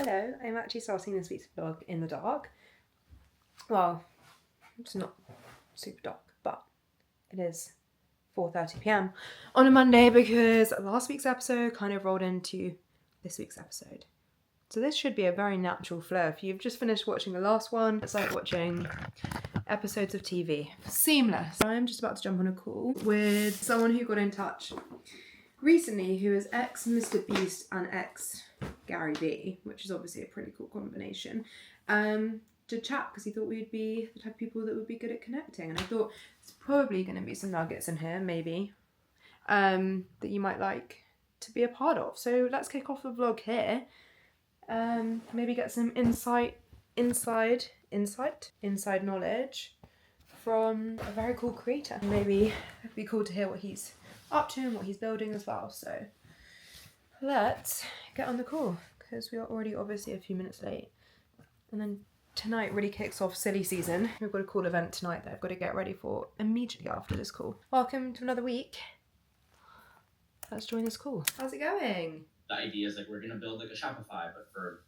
Hello, I'm actually starting this week's vlog in the dark. Well, it's not super dark, but it is 4:30 p.m. on a Monday because last week's episode kind of rolled into this week's episode. So this should be a very natural flow. If you've just finished watching the last one, it's like watching episodes of TV. Seamless. I'm just about to jump on a call with someone who got in touch recently who is ex-Mr. Beast and ex-Gary Vee, which is obviously a pretty cool combination, to chat because he thought we'd be the type of people that would be good at connecting. And I thought there's probably going to be some nuggets in here, maybe, that you might like to be a part of. So let's kick off the vlog here. Maybe get some inside knowledge from a very cool creator. Maybe it'd be cool to hear what he's up to and what he's building as well. So let's get on the call because we are already obviously a few minutes late. And then tonight really kicks off silly season. We've got a cool event tonight that I've got to get ready for immediately after this call. Welcome to another week. Let's join this call. How's it going? The idea is like we're gonna build like a Shopify, but for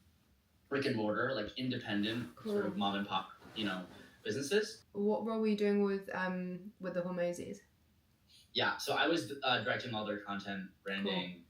brick and mortar, like independent sort of mom and pop, businesses. What role were you doing with the Hormozis? Yeah, so I was directing all their content, branding,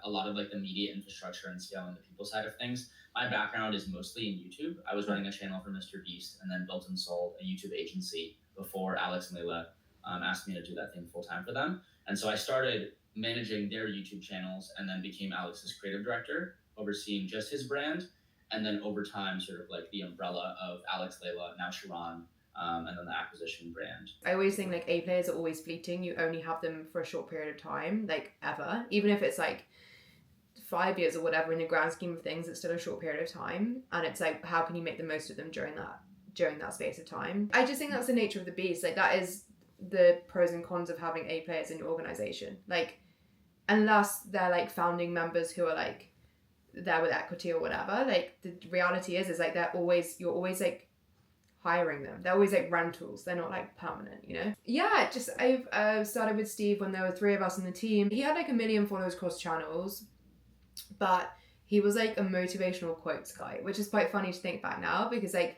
a lot of like the media infrastructure and scaling the people side of things. My background is mostly in YouTube. I was running a channel for Mr. Beast and then built and sold a YouTube agency before Alex and Layla asked me to do that thing full time for them. And so I started managing their YouTube channels and then became Alex's creative director, overseeing just his brand. And then over time, sort of like the umbrella of Alex, Layla, now Sharon, and then the acquisition brand. I always think like A players are always fleeting. You only have them for a short period of time, like ever. Even if it's like 5 years or whatever, in the grand scheme of things, it's still a short period of time. And it's like, how can you make the most of them during that space of time? I just think that's the nature of the beast. Like that is the pros and cons of having A players in your organization. Like, unless they're like founding members who are like there with equity or whatever, like the reality is like you're always like hiring them. They're always like rentals. They're not like permanent, Yeah, just I've started with Steve when there were 3 of us on the team. He had like 1 million followers across channels, but he was like a motivational quotes guy, which is quite funny to think back now because like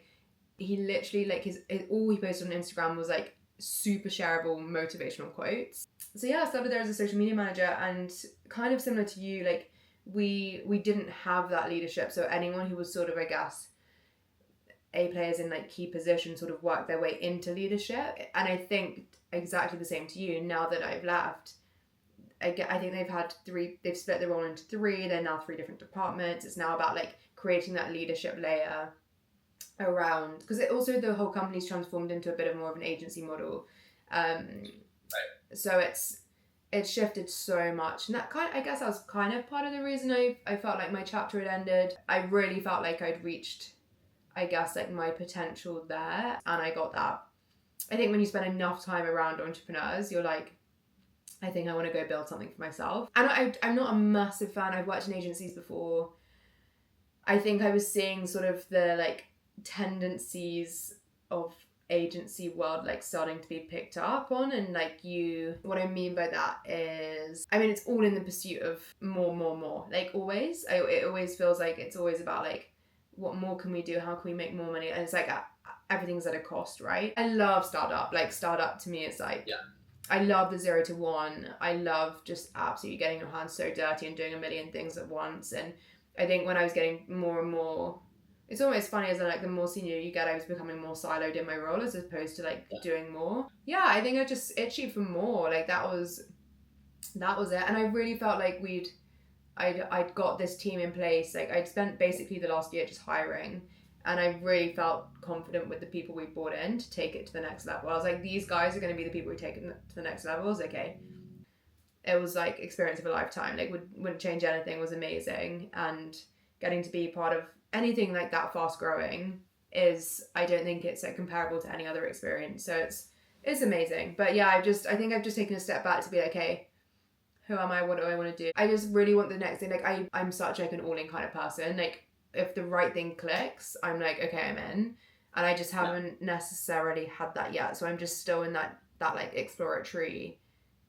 he literally like his all he posted on Instagram was like super shareable motivational quotes. So yeah, I started there as a social media manager, and kind of similar to you, like we didn't have that leadership. So anyone who was sort of, I guess, A players in like key positions sort of worked their way into leadership. And I think exactly the same to you. Now that I've left, I think they've split the role into 3. They're now 3 different departments. It's now about like creating that leadership layer around, because also the whole company's transformed into a bit of more of an agency model. Right. So it's shifted so much, and I guess that was kind of part of the reason I felt like my chapter had ended. I really felt like I'd reached, I guess, like my potential there, and I got that. I think when you spend enough time around entrepreneurs, you're like, I think I want to go build something for myself. And I'm not a massive fan. I've worked in agencies before. I think I was seeing sort of the like tendencies of agency world like starting to be picked up on, and like what I mean by that is, I mean, it's all in the pursuit of more, like always. It always feels like it's always about like, what more can we do, how can we make more money, and it's like everything's at a cost, right? I love startup. Like startup to me is like, yeah, I love the 0 to 1. I love just absolutely getting your hands so dirty and doing a million things at once. And I think when I was getting more and more, it's almost funny as like the more senior you get, I was becoming more siloed in my role as opposed to like doing more. Yeah, I think I just itchy for more. Like that was it. And I really felt like I'd got this team in place. Like I'd spent basically the last year just hiring, and I really felt confident with the people we brought in to take it to the next level. I was like, these guys are going to be the people we take it to the next level. It was okay. It was like experience of a lifetime. Like wouldn't change anything. It was amazing. And getting to be part of anything like that fast growing is, I don't think it's like comparable to any other experience. So it's amazing. But yeah, I think I've just taken a step back to be like, hey, who am I? What do I want to do? I just really want the next thing. Like I'm such like an all-in kind of person. Like if the right thing clicks, I'm like, okay, I'm in. And I just haven't necessarily had that yet. So I'm just still in that like exploratory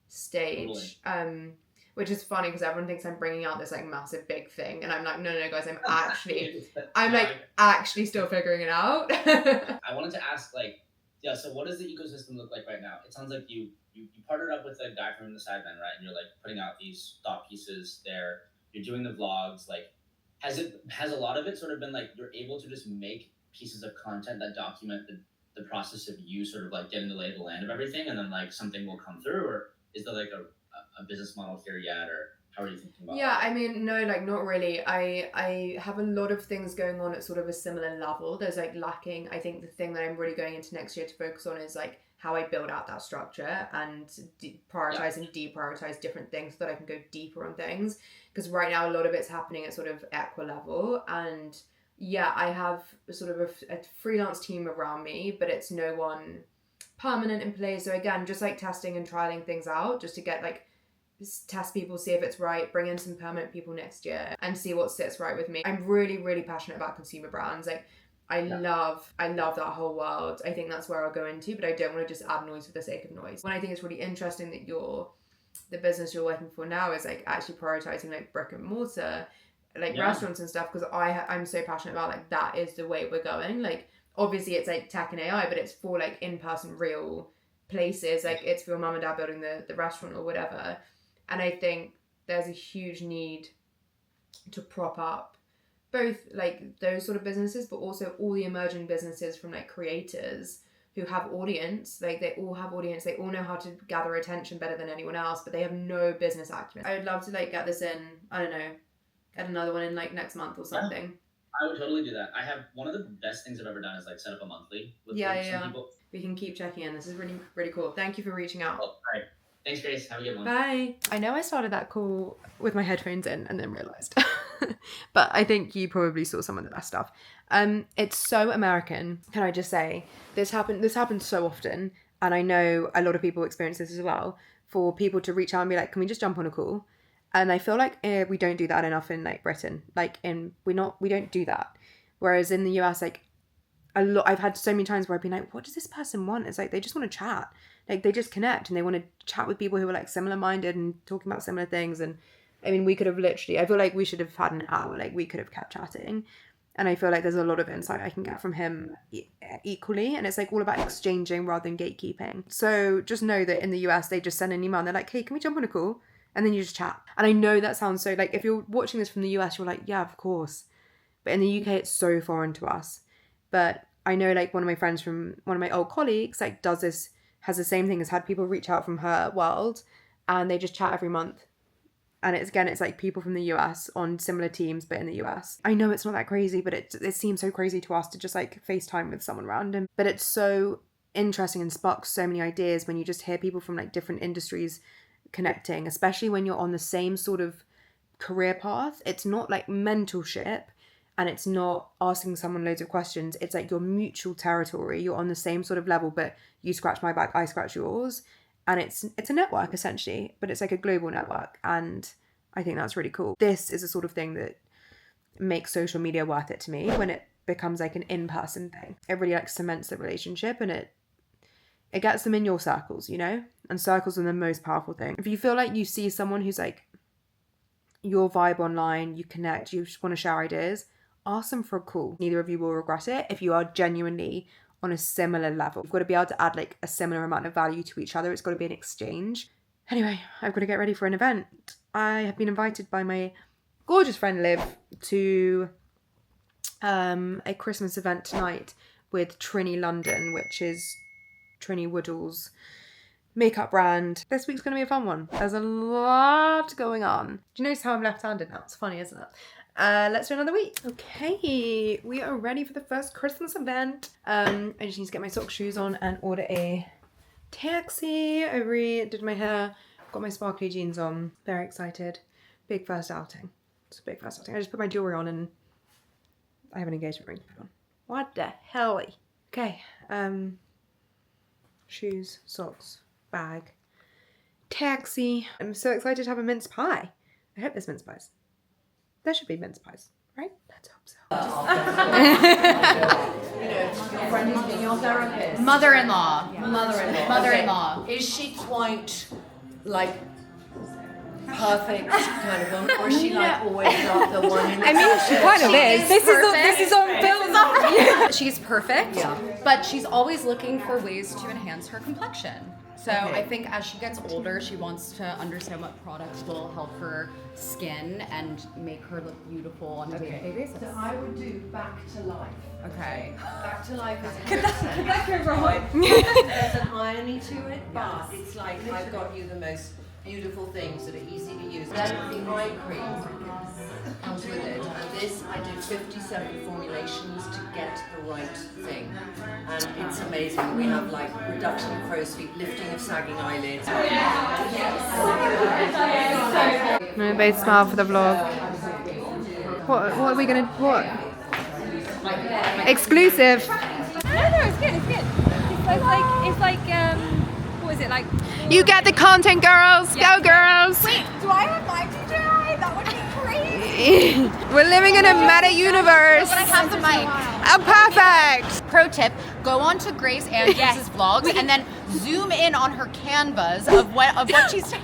stage. Totally. which is funny because everyone thinks I'm bringing out this like massive big thing, and I'm like, no, guys, I'm actually still figuring it out. I wanted to ask, like, yeah, so what does the ecosystem look like right now? It sounds like you partnered up with a guy from the Sidemen, right? And you're like putting out these thought pieces there. You're doing the vlogs. Like, has a lot of it sort of been like you're able to just make pieces of content that document the process of you sort of like getting the lay of the land of everything, and then like something will come through, or is there like a business model here yet, or how are you thinking about Yeah, I mean, no, like not really. I have a lot of things going on at sort of a similar level. There's like lacking. I think the thing that I'm really going into next year to focus on is like how I build out that structure and prioritize and deprioritize different things so that I can go deeper on things. Because right now a lot of it's happening at sort of equa level, and yeah, I have sort of a freelance team around me, but it's no one permanent in place. So again, just like testing and trialing things out just to get like test people, see if it's right, bring in some permanent people next year and see what sits right with me. I'm really, really passionate about consumer brands. Like I love that whole world. I think that's where I'll go into, but I don't want to just add noise for the sake of noise. When I think it's really interesting that the business you're working for now is like actually prioritizing like brick and mortar, like restaurants and stuff, because I'm so passionate about like that is the way we're going. Like obviously it's like tech and AI, but it's for like in-person real places. Like it's for your mum and dad building the restaurant or whatever. And I think there's a huge need to prop up both like those sort of businesses, but also all the emerging businesses from like creators who have audience. Like they all have audience, they all know how to gather attention better than anyone else, but they have no business acumen. I would love to like get this in, I don't know, get another one in like next month or something. Yeah, I would totally do that. I have one of the best things I've ever done is like set up a monthly with some people. We can keep checking in. This is really, really cool. Thank you for reaching out. Oh, all right. Thanks, Grace. Have a good one. Bye. I know I started that call with my headphones in and then realised. But I think you probably saw some of the best stuff. It's so American, can I just say. This happens so often, and I know a lot of people experience this as well, for people to reach out and be like, can we just jump on a call? And I feel like we don't do that enough in like Britain. Like we don't do that. Whereas in the US, like I've had so many times where I've been like, what does this person want? It's like they just want to chat. Like they just connect and they want to chat with people who are like similar minded and talking about similar things. And I mean, we could have literally, I feel like we should have had an hour, like we could have kept chatting. And I feel like there's a lot of insight I can get from him equally. And it's like all about exchanging rather than gatekeeping. So just know that in the US, they just send an email and they're like, hey, can we jump on a call? And then you just chat. And I know that sounds so like, if you're watching this from the US, you're like, yeah, of course. But in the UK, it's so foreign to us. But I know like one of my friends from one of my old colleagues like does this, has the same thing, has had people reach out from her world and they just chat every month. And it's like people from the US on similar teams, but in the US. I know it's not that crazy, but it seems so crazy to us to just like FaceTime with someone random. But it's so interesting and sparks so many ideas when you just hear people from like different industries connecting, especially when you're on the same sort of career path. It's not like mentorship and it's not asking someone loads of questions. It's like your mutual territory. You're on the same sort of level, but you scratch my back, I scratch yours. And it's a network essentially, but it's like a global network. And I think that's really cool. This is the sort of thing that makes social media worth it to me when it becomes like an in-person thing. It really like cements the relationship and it gets them in your circles, you know? And circles are the most powerful thing. If you feel like you see someone who's like your vibe online, you connect, you just want to share ideas, ask them for a call. Neither of you will regret it if you are genuinely on a similar level. You've got to be able to add like a similar amount of value to each other. It's got to be an exchange. Anyway, I've got to get ready for an event. I have been invited by my gorgeous friend Liv to a Christmas event tonight with Trini London, which is Trini Woodall's makeup brand. This week's going to be a fun one. There's a lot going on. Do you notice how I'm left-handed now? It's funny, isn't it? Let's do another week. Okay, we are ready for the first Christmas event. I just need to get my sock shoes on and order a taxi. I redid my hair, got my sparkly jeans on. Very excited. Big first outing. It's a big first outing. I just put my jewelry on and I have an engagement ring to put on. What the hell? Okay, shoes, socks, bag, taxi. I'm so excited to have a mince pie. I hope there's mince pies. There should be mince pies, right? Let's hope so. Your friend who's being your therapist. Mother-in-law. Mother-in-law. Mother-in-law. Is she quite like perfect kind of woman, or is she like always like the one? I mean, she kind of is. This is on film. She's perfect, but she's always looking for ways to enhance her complexion. So I think as she gets older, she wants to understand what products will help her skin and make her look beautiful on a day-to-day basis. So I would do back to life. Okay. Back to life is there's an irony to it, but it's like I've got you the most beautiful things that are easy to use. Then the eye cream comes with it, and this I did 57 formulations to get the right thing, and it's amazing. We have like reduction of crow's feet, lifting of sagging eyelids. No, both smile for the vlog. What are we gonna, what? Exclusive. No, it's good. It's like what is it like? You get the content, girls. Go, girls. Wait, do I have my DJI? That would be crazy. We're living in a meta universe. But I have the mic. Oh, perfect. Pro tip, go on to Grace Andrews' vlogs and then zoom in on her canvas of what she's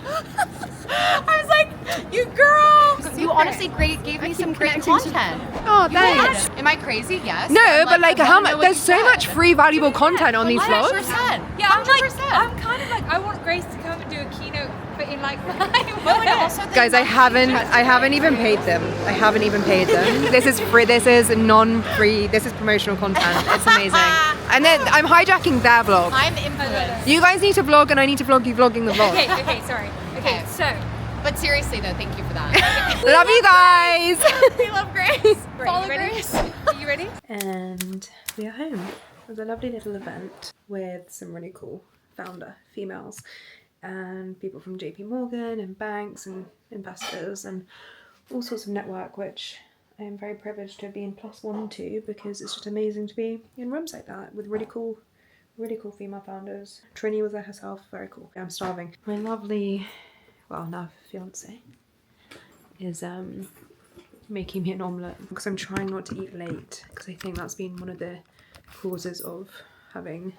I was like, you girl! You honestly gave me some great content. Oh, thanks. Am I crazy? Yes. No, but like I how wanna know much? what There's you so said. much free valuable content on these 100%. vlogs. Yeah, I'm 100%. kind of like, I want Grace to come and do a keynote, but in like 5 No, and also the Guys, I haven't even paid them. I haven't even paid them. This is free. This is non-free. This is promotional content. It's amazing. And then I'm hijacking their vlog. I'm influenced. You guys need to vlog, and I need to vlog you vlogging the vlog. Okay, sorry. Okay, so But seriously though, thank you for that. Love you guys. We love Grace. Follow Grace. Are you ready? And we are home. It was a lovely little event with some really cool founder females and people from JP Morgan and banks and investors and all sorts of network, which I am very privileged to have been +1 to, because it's just amazing to be in rooms like that with really cool female founders. Trini was there herself, very cool. I'm starving. My lovely, well, now fiance is making me an omelette because I'm trying not to eat late, because I think that's been one of the causes of having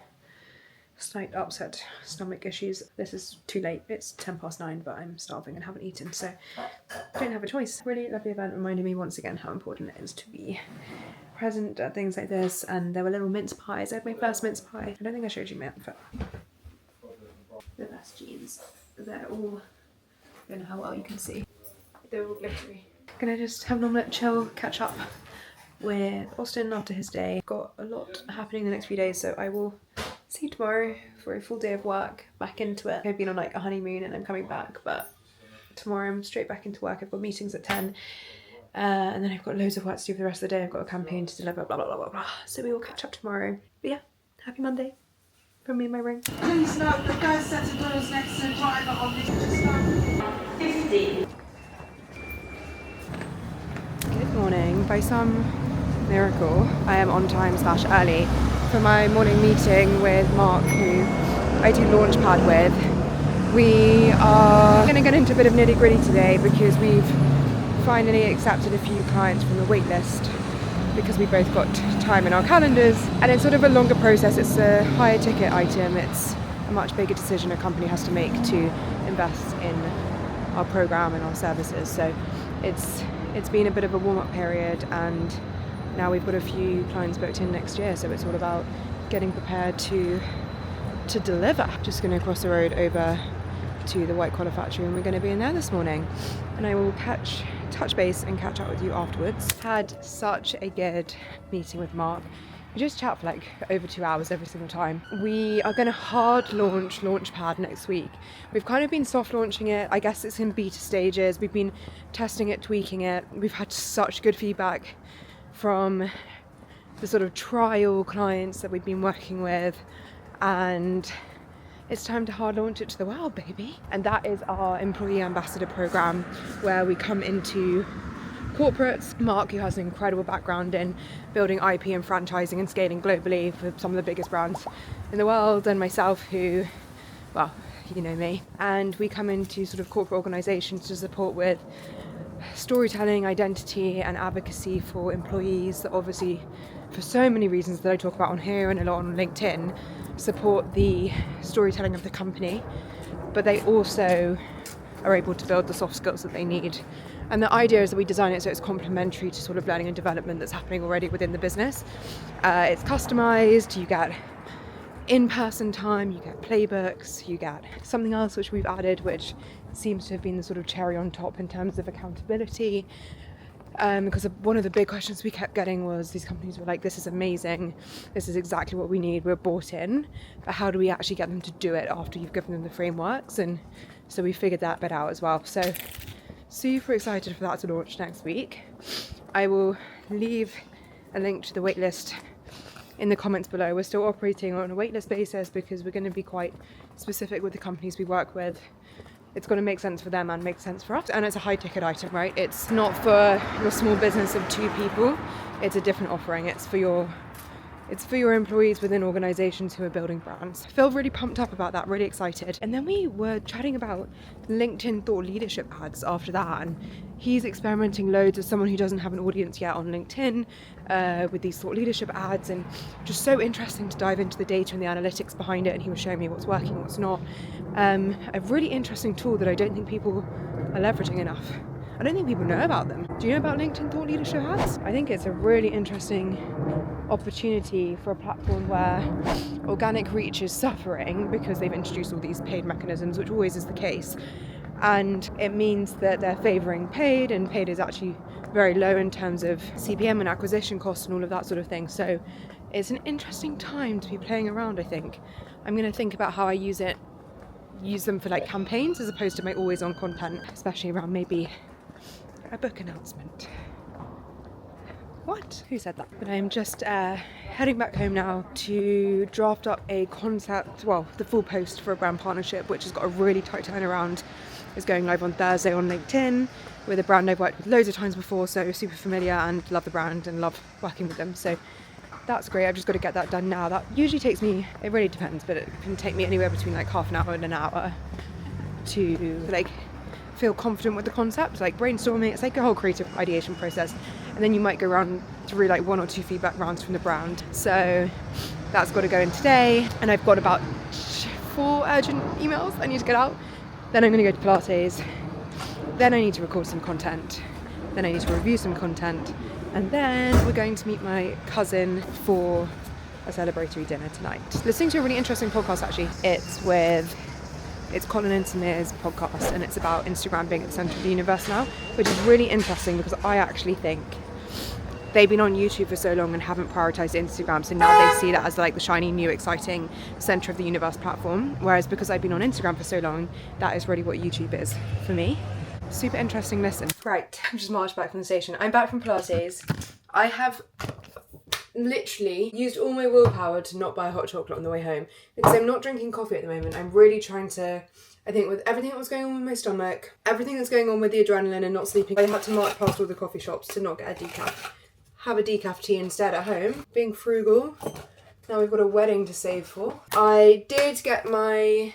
slight upset stomach issues. This is too late. It's 9:10, but I'm starving and haven't eaten, so I don't have a choice. Really lovely event, reminding me once again how important it is to be present at things like this. And there were little mince pies. I had my first mince pie. I don't think I showed you my outfit. The best jeans. They're all, I don't know how well you can see. They're all glittery. Gonna just have an omelette, chill, catch up with Austin after his day. Got a lot happening the next few days, so I will see you tomorrow for a full day of work, back into it. I've been on like a honeymoon and I'm coming back, but tomorrow I'm straight back into work. I've got meetings at 10, and then I've got loads of work to do for the rest of the day. I've got a campaign to deliver, blah, blah, blah, blah, blah. So we will catch up tomorrow. But yeah, happy Monday from me and my ring. Please note the first set of rules next to the driver on this 50. Good morning. By some miracle, I am on time / early for my morning meeting with Mark, who I do Launchpad with. We are going to get into a bit of nitty gritty today because we've finally accepted a few clients from the waitlist, because we both got time in our calendars, and it's sort of a longer process. It's a higher ticket item. It's a much bigger decision a company has to make to invest in our program and our services. So it's been a bit of a warm-up period, and now we've got a few clients booked in next year, so it's all about getting prepared to deliver. Just going to cross the road over to the white collar factory, and we're going to be in there this morning, and I will touch base and catch up with you afterwards. Had such a good meeting with Mark. We just chat for like over 2 hours every single time. We are going to hard launch Launchpad next week. We've kind of been soft launching it. I guess it's in beta stages. We've been testing it, tweaking it. We've had such good feedback from the sort of trial clients that we've been working with, and it's time to hard launch it to the world, baby. And that is our employee ambassador program, where we come into corporates. Mark, who has an incredible background in building IP and franchising and scaling globally for some of the biggest brands in the world, and myself, who, well, you know me. And we come into sort of corporate organizations to support with storytelling, identity and advocacy for employees that obviously, for so many reasons that I talk about on here and a lot on LinkedIn, support the storytelling of the company, but they also are able to build the soft skills that they need. And the idea is that we design it so it's complementary to sort of learning and development that's happening already within the business. It's customized, you get in-person time, you get playbooks, you get something else which we've added, which seems to have been the sort of cherry on top in terms of accountability. Because one of the big questions we kept getting was these companies were like, this is amazing, this is exactly what we need, we're bought in, but how do we actually get them to do it after you've given them the frameworks? And so we figured that bit out as well. So super excited for that to launch next week. I will leave a link to the waitlist in the comments below. We're still operating on a waitlist basis because we're going to be quite specific with the companies we work with. It's going to make sense for them and make sense for us. And it's a high ticket item, right? It's not for your small business of 2 people. It's a different offering. It's for your employees within organizations who are building brands. I feel really pumped up about that, really excited. And then we were chatting about LinkedIn thought leadership ads after that. And he's experimenting loads as someone who doesn't have an audience yet on LinkedIn with these thought leadership ads, and just so interesting to dive into the data and the analytics behind it. And he was showing me what's working, what's not. A really interesting tool that I don't think people are leveraging enough. I don't think people know about them. Do you know about LinkedIn thought leadership ads? I think it's a really interesting opportunity for a platform where organic reach is suffering because they've introduced all these paid mechanisms, which always is the case. And it means that they're favouring paid, and paid is actually very low in terms of CPM and acquisition costs and all of that sort of thing. So it's an interesting time to be playing around, I think. I'm going to think about how I use them for like campaigns as opposed to my always on content, especially around maybe a book announcement. What? Who said that? But I'm just heading back home now to draft up a concept, well, the full post for a brand partnership, which has got a really tight turnaround. It's going live on Thursday on LinkedIn with a brand I've worked with loads of times before, so super familiar and love the brand and love working with them. So that's great. I've just got to get that done now. That usually takes me, it really depends, but it can take me anywhere between like half an hour and an hour to like feel confident with the concept, like brainstorming. It's like a whole creative ideation process, and then you might go around through like 1 or 2 feedback rounds from the brand. So that's got to go in today, and I've got about 4 urgent emails I need to get out. Then I'm going to go to Pilates, then I need to record some content, then I need to review some content, and then we're going to meet my cousin for a celebratory dinner tonight. Listening to a really interesting podcast actually. It's Colin and Samir's podcast, and it's about Instagram being at the centre of the universe now, which is really interesting because I actually think they've been on YouTube for so long and haven't prioritised Instagram, so now they see that as like the shiny, new, exciting centre of the universe platform, whereas because I've been on Instagram for so long, that is really what YouTube is for me. Super interesting listen. Right, I'm just marched back from the station. I'm back from Pilates. I have literally used all my willpower to not buy hot chocolate on the way home because I'm not drinking coffee at the moment. I'm really trying to, I think with everything that was going on with my stomach, everything that's going on with the adrenaline and not sleeping, I had to march past all the coffee shops to not get a decaf. Have a decaf tea instead at home. Being frugal. Now we've got a wedding to save for. I did get my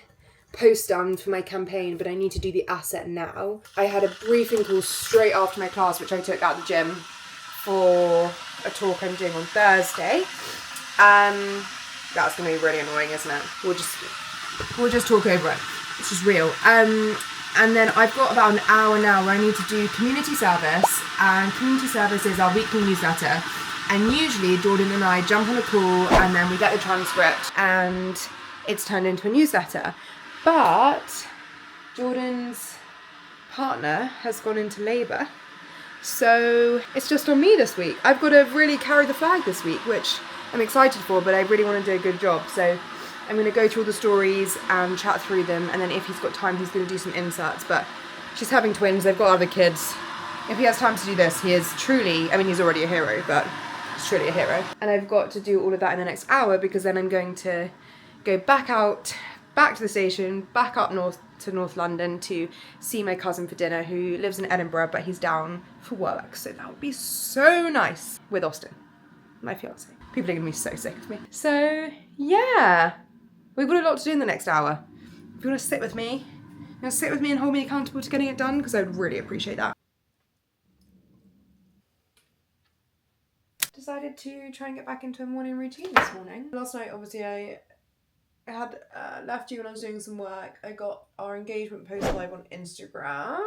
post done for my campaign, but I need to do the asset now. I had a briefing call straight after my class, which I took at the gym for a talk I'm doing on Thursday. That's going to be really annoying, isn't it? We'll just talk over it. It's just real. And then I've got about an hour now where I need to do community service, and community service is our weekly newsletter. And usually Jordan and I jump on a call and then we get the transcript and it's turned into a newsletter. But Jordan's partner has gone into labour, so it's just on me this week. I've got to really carry the flag this week, which I'm excited for, but I really want to do a good job. So I'm going to go through all the stories and chat through them, and then if he's got time, he's going to do some inserts. But she's having twins, they've got other kids. If he has time to do this, he is truly, I mean, he's already a hero, but he's truly a hero. And I've got to do all of that in the next hour because then I'm going to go back to the station, back up north to North London to see my cousin for dinner, who lives in Edinburgh, but he's down for work. So that would be so nice with Austin, my fiance. People are going to be so sick of me. So yeah, we've got a lot to do in the next hour. If you want to sit with me, and hold me accountable to getting it done, because I would really appreciate that. Decided to try and get back into a morning routine this morning. Last night, obviously, I I had left you when I was doing some work. I got our engagement post live on Instagram,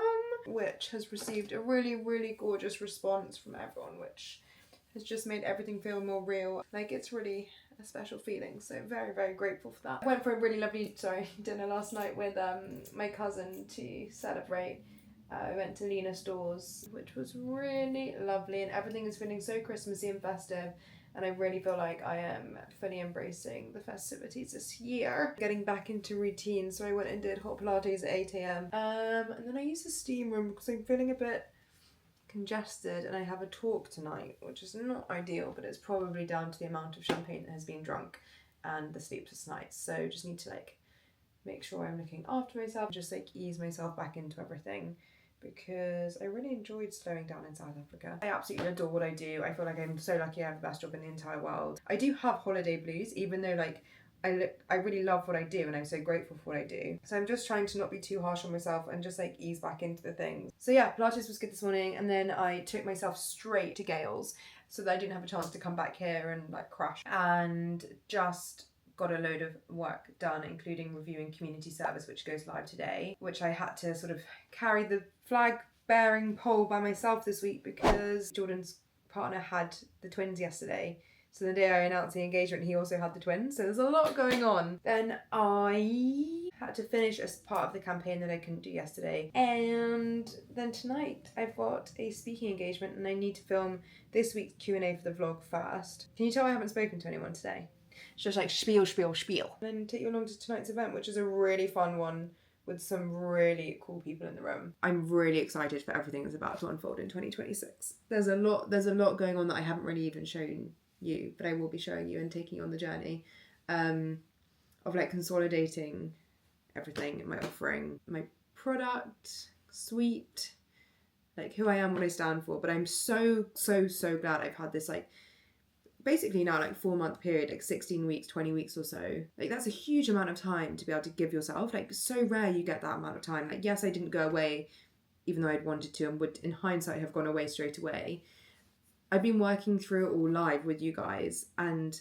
which has received a really, really gorgeous response from everyone, which has just made everything feel more real. Like, it's really a special feeling, so very, very grateful for that. I went for a really lovely dinner last night with my cousin to celebrate. I went to Lena Stores, which was really lovely, and everything is feeling so Christmassy and festive, and I really feel like I am fully embracing the festivities this year. Getting back into routine, so I went and did hot Pilates at 8 a.m. And then I used the steam room because I'm feeling a bit congested, and I have a talk tonight, which is not ideal, but it's probably down to the amount of champagne that has been drunk and the sleepless nights. So just need to like make sure I'm looking after myself, just like ease myself back into everything, because I really enjoyed slowing down in South Africa. I absolutely adore what I do. I feel like I'm so lucky I have the best job in the entire world. I do have holiday blues, even though like I really love what I do and I'm so grateful for what I do. So I'm just trying to not be too harsh on myself and just like ease back into the things. So yeah, Pilates was good this morning, and then I took myself straight to Gales so that I didn't have a chance to come back here and like crash, and just got a load of work done, including reviewing community service, which goes live today, which I had to sort of carry the flag bearing pole by myself this week because Jordan's partner had the twins yesterday. So the day I announced the engagement, he also had the twins. So there's a lot going on. Then I had to finish as part of the campaign that I couldn't do yesterday. And then tonight I've got a speaking engagement and I need to film this week's Q&A for the vlog first. Can you tell I haven't spoken to anyone today? It's just like spiel. Then take you along to tonight's event, which is a really fun one with some really cool people in the room. I'm really excited for everything that's about to unfold in 2026. There's a lot going on that I haven't really even shown you, but I will be showing you and taking you on the journey of like consolidating everything in my offering, my product, suite, like who I am, what I stand for. But I'm so glad I've had this like basically now like 4-month period, like 16 weeks, 20 weeks or so. Like that's a huge amount of time to be able to give yourself. Like so rare you get that amount of time. Like yes, I didn't go away even though I'd wanted to, and would in hindsight have gone away straight away. I've been working through it all live with you guys, and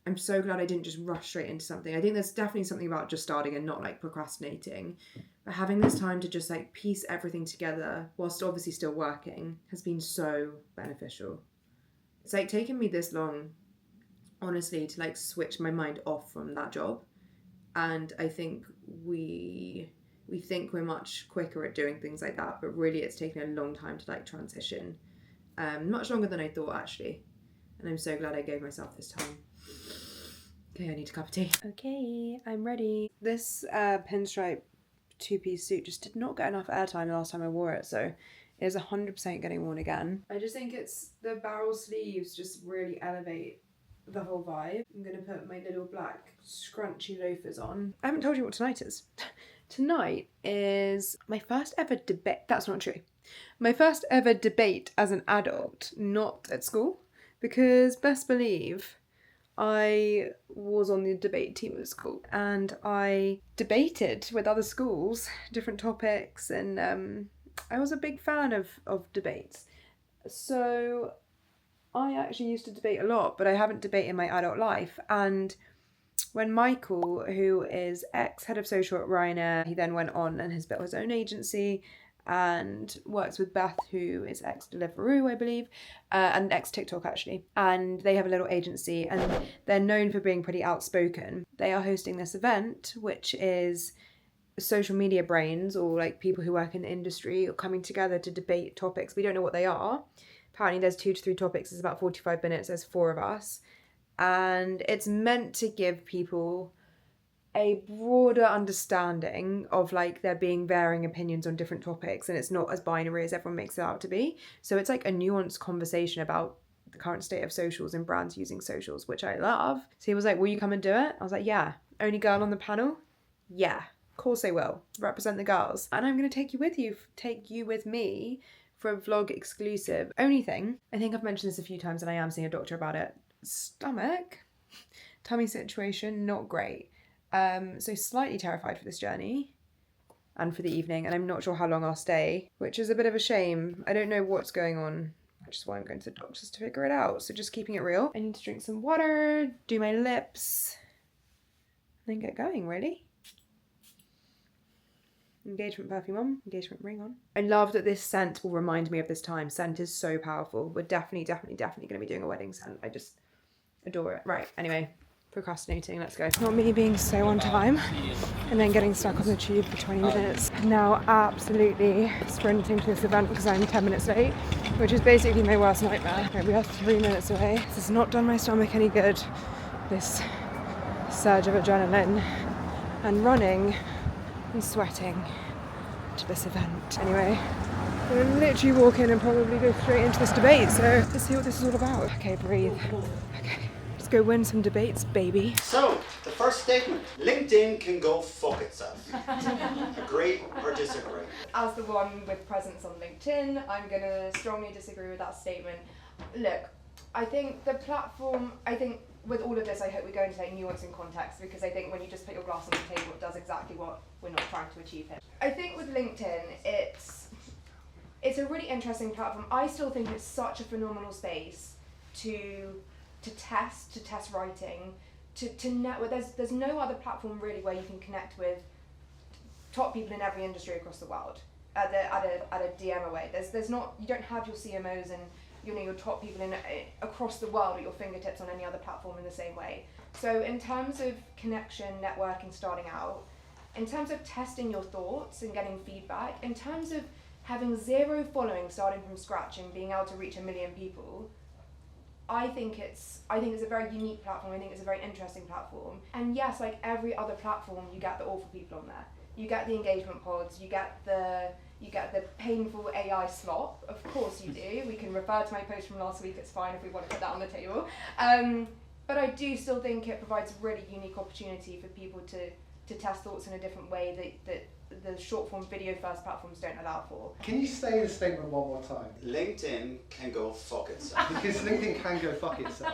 I'm so glad I didn't just rush straight into something. I think there's definitely something about just starting and not like procrastinating, but having this time to just like piece everything together whilst obviously still working has been so beneficial. It's like taken me this long, honestly, to like switch my mind off from that job, and I think we think we're much quicker at doing things like that, but really it's taken a long time to like transition. Much longer than I thought actually, and I'm so glad I gave myself this time. Okay, I need a cup of tea. Okay, I'm ready. This pinstripe 2-piece suit just did not get enough airtime the last time I wore it, so it is 100% getting worn again. I just think it's the barrel sleeves just really elevate the whole vibe. I'm gonna put my little black scrunchy loafers on. I haven't told you what tonight is. Tonight is my first ever debate. That's not true. My first ever debate as an adult, not at school, because best believe I was on the debate team at school and I debated with other schools different topics, and I was a big fan of debates. So I actually used to debate a lot, but I haven't debated in my adult life. And when Michael, who is ex-head of social at Ryanair, he then went on and has built his own agency and works with Beth, who is ex-Deliveroo, I believe, and ex-TikTok actually. And they have a little agency and they're known for being pretty outspoken. They are hosting this event, which is social media brains, or like people who work in the industry, coming together to debate topics. We don't know what they are. Apparently there's 2 to 3 topics. It's about 45 minutes. There's 4 of us. And it's meant to give people a broader understanding of like there being varying opinions on different topics, and it's not as binary as everyone makes it out to be. So it's like a nuanced conversation about the current state of socials and brands using socials, which I love. So he was like, will you come and do it? I was like, yeah. Only girl on the panel? Yeah, of course I will. Represent the girls. And I'm going to take you with me for a vlog exclusive. Only thing, I think I've mentioned this a few times and I am seeing a doctor about it. Tummy situation, not great. So slightly terrified for this journey and for the evening, and I'm not sure how long I'll stay, which is a bit of a shame. I don't know what's going on, which is why I'm going to the doctors to figure it out. So just keeping it real. I need to drink some water, do my lips, then get going, really. Engagement perfume on, engagement ring on. I love that this scent will remind me of this time. Scent is so powerful. We're definitely going to be doing a wedding scent. I just adore it. Right, anyway, procrastinating, let's go. Not me being so on time and then getting stuck on the tube for 20 minutes. Now absolutely sprinting to this event because I'm 10 minutes late, which is basically my worst nightmare. Right, we are 3 minutes away. This has not done my stomach any good. This surge of adrenaline and running and sweating to this event. Anyway, I'm gonna literally walk in and probably go straight into this debate, so let's see what this is all about. Okay, breathe. Okay, let's go win some debates, baby. So, the first statement, LinkedIn can go fuck itself. Agree or disagree? As the one with presence on LinkedIn, I'm gonna strongly disagree with that statement. Look, I think the platform, with all of this, I hope we go into like nuance and context, because I think when you just put your glass on the table, it does exactly what we're not trying to achieve here. I think with LinkedIn, it's a really interesting platform. I still think it's such a phenomenal space to test writing, to network. There's no other platform really where you can connect with top people in every industry across the world at a DM away. There's not, you don't have your CMOs and your top people across the world at your fingertips on any other platform in the same way. So in terms of connection, networking, starting out, in terms of testing your thoughts and getting feedback, in terms of having 0 following, starting from scratch and being able to reach 1 million people, I think it's a very unique platform. I think it's a very interesting platform. And yes, like every other platform, you get the awful people on there. You get the engagement pods, you get the painful AI slop, of course you do. We can refer to my post from last week, it's fine if we want to put that on the table. But I do still think it provides a really unique opportunity for people to test thoughts in a different way that the short form video first platforms don't allow for. Can you say the statement one more time? LinkedIn can go fuck itself. Because LinkedIn can go fuck itself.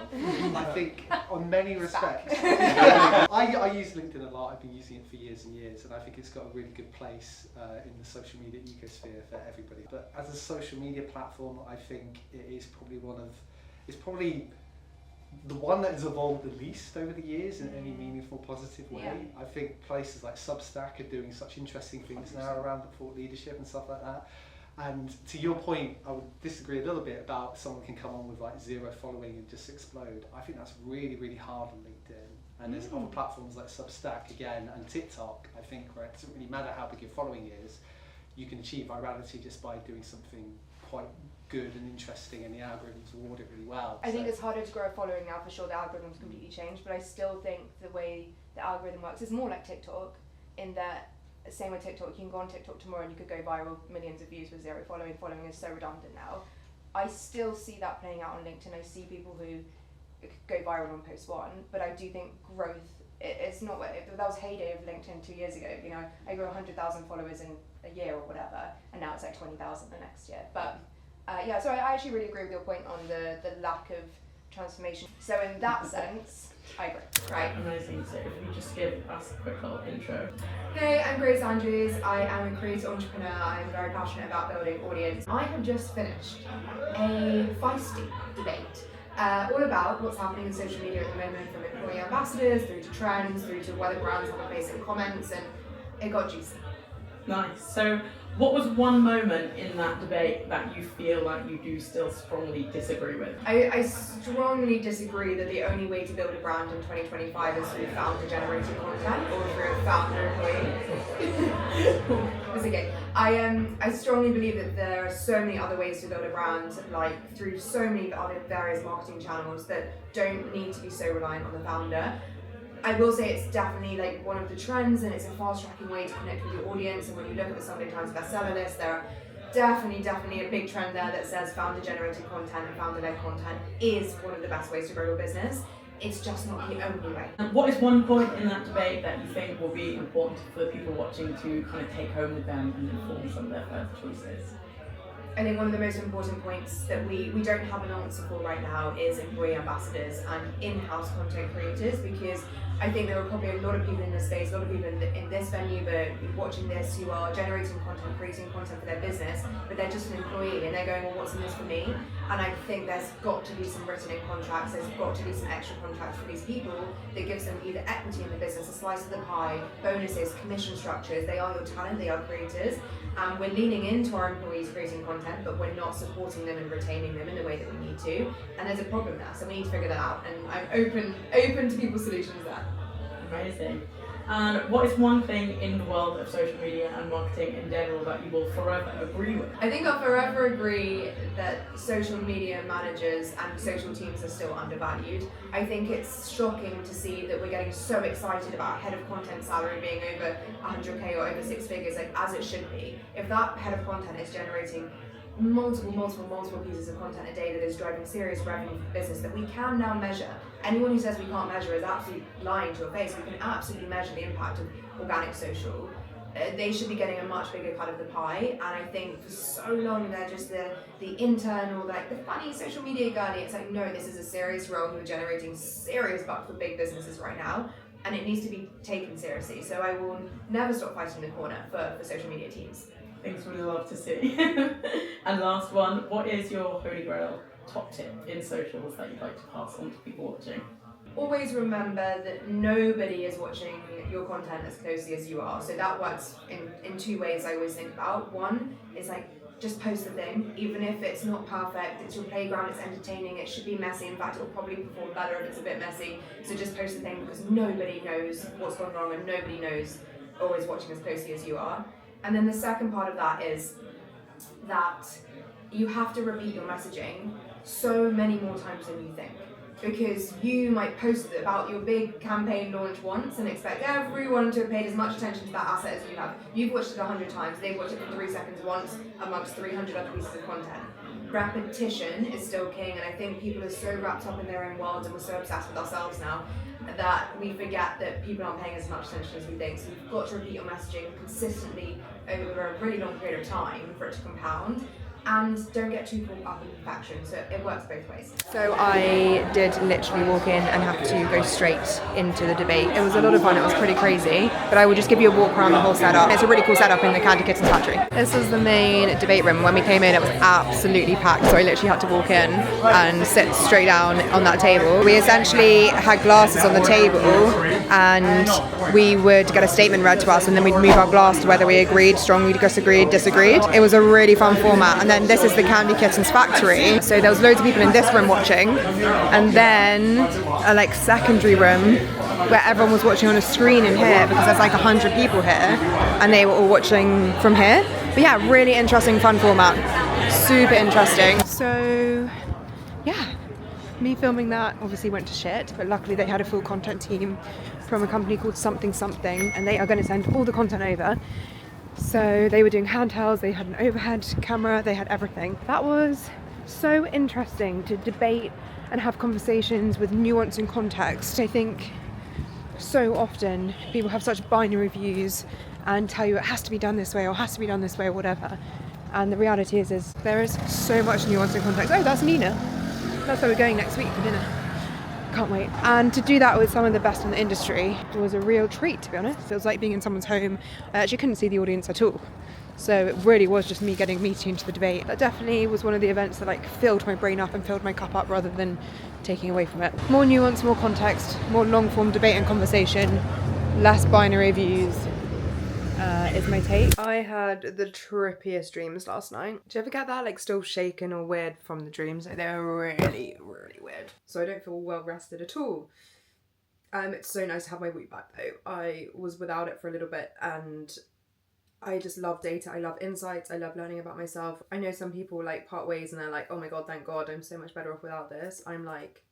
I think on many respects. I use LinkedIn a lot. I've been using it for years and years, and I think it's got a really good place in the social media ecosphere for everybody. But as a social media platform, I think it is probably the one that has evolved the least over the years in any meaningful, positive way. Yeah. I think places like Substack are doing such interesting things now around the thought leadership and stuff like that. And to your point, I would disagree a little bit about someone can come on with like 0 following and just explode. I think that's really, really hard on LinkedIn. And there's other platforms like Substack again and TikTok, I think, where it doesn't really matter how big your following is, you can achieve virality just by doing something quite good and interesting, and the algorithms reward it really well. I think it's harder to grow a following now, for sure. The algorithm's completely changed, but I still think the way the algorithm works is more like TikTok, in that, same with TikTok, you can go on TikTok tomorrow and you could go viral, millions of views with 0 following. Following is so redundant now. I still see that playing out on LinkedIn. I see people who go viral on post 1, but I do think growth, it's not, that was heyday of LinkedIn 2 years ago. I grew 100,000 followers in a year or whatever, and now it's like 20,000 the next year. But so I actually really agree with your point on the lack of transformation. So in that sense, I agree. Right. Amazing. So if you just give us a quick little intro. Hey, I'm Grace Andrews. I am a creative entrepreneur. I'm very passionate about building audience. I have just finished a feisty debate all about what's happening in social media at the moment, from employee ambassadors through to trends, through to whether brands have a place in comments, and it got juicy. Nice. So what was one moment in that debate that you feel like you do still strongly disagree with? I strongly disagree that the only way to build a brand in 2025 is through founder-generated content or through a founder employee. It's okay. I strongly believe that there are so many other ways to build a brand, like through so many other various marketing channels, that don't need to be so reliant on the founder. I will say it's definitely like one of the trends, and it's a fast-tracking way to connect with your audience. And when you look at the Sunday Times bestseller list, there are definitely a big trend there that says founder-generated content and founder-led content is one of the best ways to grow your business. It's just not the only way. And what is one point in that debate that you think will be important for the people watching to kind of take home with them and inform some of their further choices? I think one of the most important points that we don't have an answer for right now is employee ambassadors and in-house content creators, because I think there are probably a lot of people in this space, a lot of people in this venue, but watching this, who are generating content, creating content for their business, but they're just an employee and they're going, well, what's in this for me? And I think there's got to be some written in contracts, there's got to be some extra contracts for these people that gives them either equity in the business, a slice of the pie, bonuses, commission structures. They are your talent, they are creators. And we're leaning into our employees creating content, but we're not supporting them and retaining them in the way that we need to. And there's a problem there, so we need to figure that out. And I'm open to people's solutions there. Amazing. And what is one thing in the world of social media and marketing in general that you will forever agree with? I think I'll forever agree that social media managers and social teams are still undervalued. I think it's shocking to see that we're getting so excited about head of content salary being over 100k or over six figures, like as it should be. If that head of content is generating multiple pieces of content a day that is driving serious revenue for business that we can now measure. Anyone who says we can't measure is absolutely lying to your face. We can absolutely measure the impact of organic social. They should be getting a much bigger cut of the pie, and I think for so long they're just the internal, like the funny social media girlie. It's like, no, this is a serious role who are generating serious bucks for big businesses right now, and it needs to be taken seriously. So I will never stop fighting in the corner for social media teams. Things we love to see. And last one, what is your holy grail top tip in socials that you'd like to pass on to people watching? Always remember that nobody is watching your content as closely as you are. So that works in two ways I always think about. One is like, just post the thing, even if it's not perfect, it's your playground, it's entertaining, it should be messy. In fact, it will probably perform better if it's a bit messy. So just post the thing, because nobody knows what's gone wrong and nobody knows or is watching as closely as you are. And then the second part of that is that you have to repeat your messaging so many more times than you think. Because you might post about your big campaign launch once and expect everyone to have paid as much attention to that asset as you have. You've watched it 100 times, they've watched it for 3 seconds once amongst 300 other pieces of content. Repetition is still king, and I think people are so wrapped up in their own worlds and we're so obsessed with ourselves now that we forget that people aren't paying as much attention as we think. So you've got to repeat your messaging consistently over a really long period of time for it to compound. And don't get too caught up in perfection, so it works both ways. So I did literally walk in and have to go straight into the debate. It was a lot of fun, it was pretty crazy, but I will just give you a walk around the whole setup. It's a really cool setup in the Candy Kittens factory. This is the main debate room. When we came in, it was absolutely packed, so I literally had to walk in and sit straight down on that table. We essentially had glasses on the table, and we would get a statement read to us, and then we'd move our glass to whether we agreed, strongly disagreed. It was a really fun format. And then this is the Candy Kittens factory. So there was loads of people in this room watching, and then a like secondary room where everyone was watching on a screen in here, because there's like 100 people here and they were all watching from here. But yeah, really interesting, fun format. Super interesting. So yeah, me filming that obviously went to shit, but luckily they had a full content team from a company called Something, and they are going to send all the content over. So they were doing handhelds, they had an overhead camera, they had everything. That was so interesting to debate and have conversations with nuance and context. I think so often people have such binary views and tell you it has to be done this way or has to be done this way or whatever. And the reality is there is so much nuance and context. Oh, that's Nina. That's where we're going next week for dinner. Can't wait. And to do that with some of the best in the industry was a real treat, to be honest. It was like being in someone's home. I actually couldn't see the audience at all. So it really was just me getting me tuned to the debate. That definitely was one of the events that like filled my brain up and filled my cup up rather than taking away from it. More nuance, more context, more long form debate and conversation, less binary views is my take. I had the trippiest dreams last night. Do you ever get that, like still shaken or weird from the dreams? Like they're really weird. So I don't feel well rested at all. It's so nice to have my week back though. I was without it for a little bit and I just love data, I love insights, I love learning about myself. I know some people like part ways and they're like, oh my god, thank god, I'm so much better off without this. I'm like,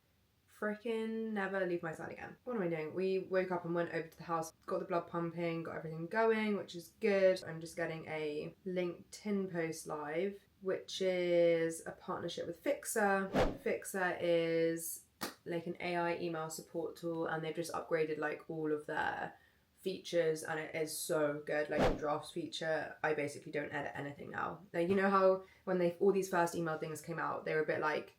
freaking never leave my side again. What am I doing? We woke up and went over to the house, got the blood pumping, got everything going, which is good. I'm just getting a LinkedIn post live, which is a partnership with Fixer. Fixer is like an AI email support tool, and they've just upgraded like all of their features, and it is so good. Like the drafts feature, I basically don't edit anything now. Like, you know how when all these first email things came out, they were a bit like,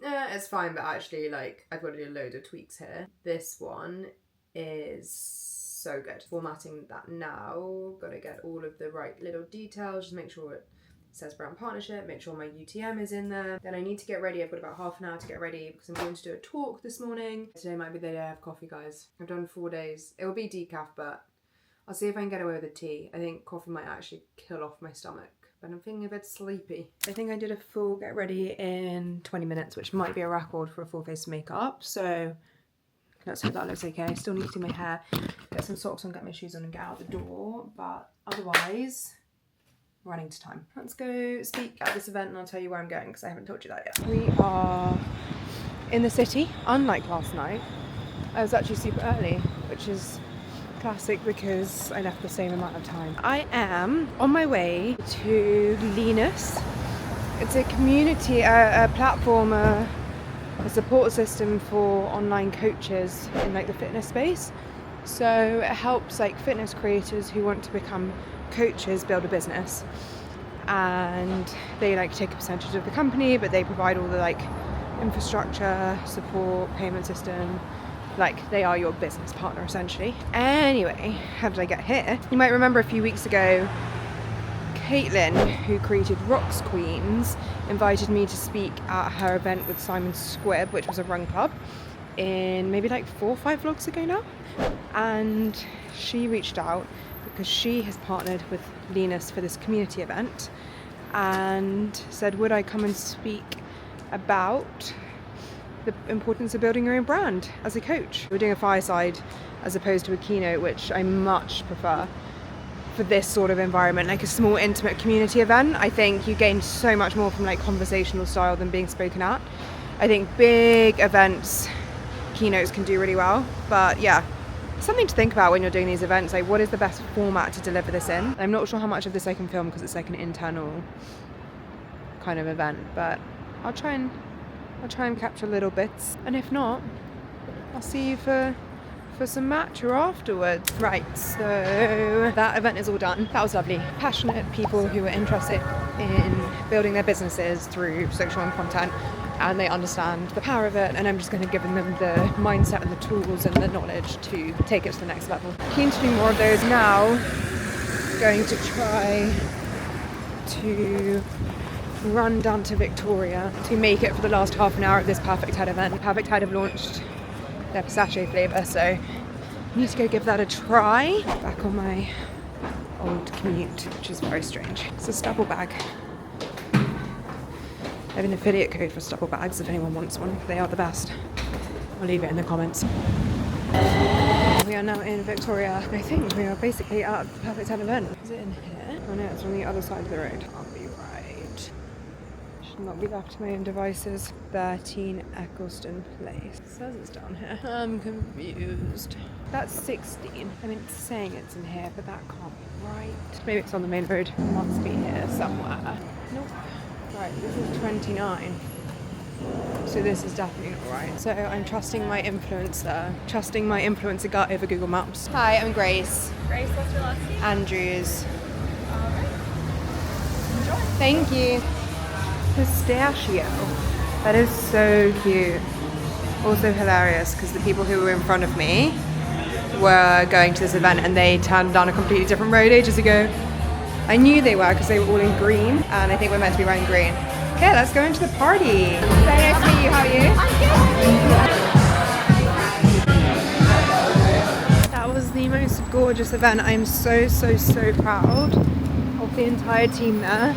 it's fine, but actually, like, I've got to do a load of tweaks here. This one is so good. Formatting that now, gotta get all of the right little details, just make sure it says brand partnership, make sure my UTM is in there. Then I need to get ready. I've got about half an hour to get ready because I'm going to do a talk this morning. Today might be the day I have coffee, guys. I've done 4 days. It will be decaf, but I'll see if I can get away with a tea. I think coffee might actually kill off my stomach, but I'm feeling a bit sleepy. I think I did a full get ready in 20 minutes, which might be a record for a full face of makeup. So let's hope that looks okay. I still need to do my hair, get some socks on, get my shoes on and get out the door. But otherwise, running to time. Let's go speak at this event and I'll tell you where I'm going because I haven't told you that yet. We are in the city, unlike last night. I was actually super early, which is classic because I left the same amount of time. I am on my way to Loneliest. It's a community, a platform, a support system for online coaches in like the fitness space. So it helps like fitness creators who want to become coaches build a business, and they like take a percentage of the company, but they provide all the like infrastructure, support, payment system. Like they are your business partner essentially. Anyway, how did I get here? You might remember a few weeks ago, Caitlin, who created Rocks Queens, invited me to speak at her event with Simon Squibb, which was a run club, in maybe like 4 or 5 vlogs ago now. And she reached out because she has partnered with Loneliest for this community event and said, would I come and speak about the importance of building your own brand as a coach. We're doing a fireside as opposed to a keynote, which I much prefer for this sort of environment, like a small intimate community event. I think you gain so much more from like conversational style than being spoken at. I think big events, keynotes can do really well, but yeah, something to think about when you're doing these events, like what is the best format to deliver this in. I'm not sure how much of this I can film because it's like an internal kind of event, but I'll try and capture little bits, and if not, I'll see you for some matcha afterwards. Right, so that event is all done. That was lovely. Passionate people who are interested in building their businesses through social and content, and they understand the power of it, and I'm just going to give them the mindset and the tools and the knowledge to take it to the next level. Keen to do more of those now. Going to try to run down to Victoria to make it for the last half an hour of this Perfect Head event. Perfect Head have launched their pistachio flavour, so I need to go give that a try. Back on my old commute, which is very strange. It's a stubble bag. I have an affiliate code for stubble bags if anyone wants one. They are the best. I'll leave it in the comments. We are now in Victoria. I think we are basically at the Perfect Head event. Is it in here? Oh no, it's on the other side of the road. I'll be right. Should not be left to my own devices. 13 Eccleston Place. It says it's down here. I'm confused. That's 16. I mean, it's saying it's in here, but that can't be right. Maybe it's on the main road. It must be here somewhere. Nope. Right, this is 29. So this is definitely not right. So I'm trusting my influencer gut over Google Maps. Hi, I'm Grace. Grace, what's your last name? Andrews. Alright. Enjoy. Thank you. Pistachio. That is so cute. Also hilarious because the people who were in front of me were going to this event and they turned down a completely different road ages ago. I knew they were because they were all in green, and I think we're meant to be wearing green. Okay, let's go into the party. Very nice to meet you. How are you? That was the most gorgeous event. I'm so proud of the entire team there.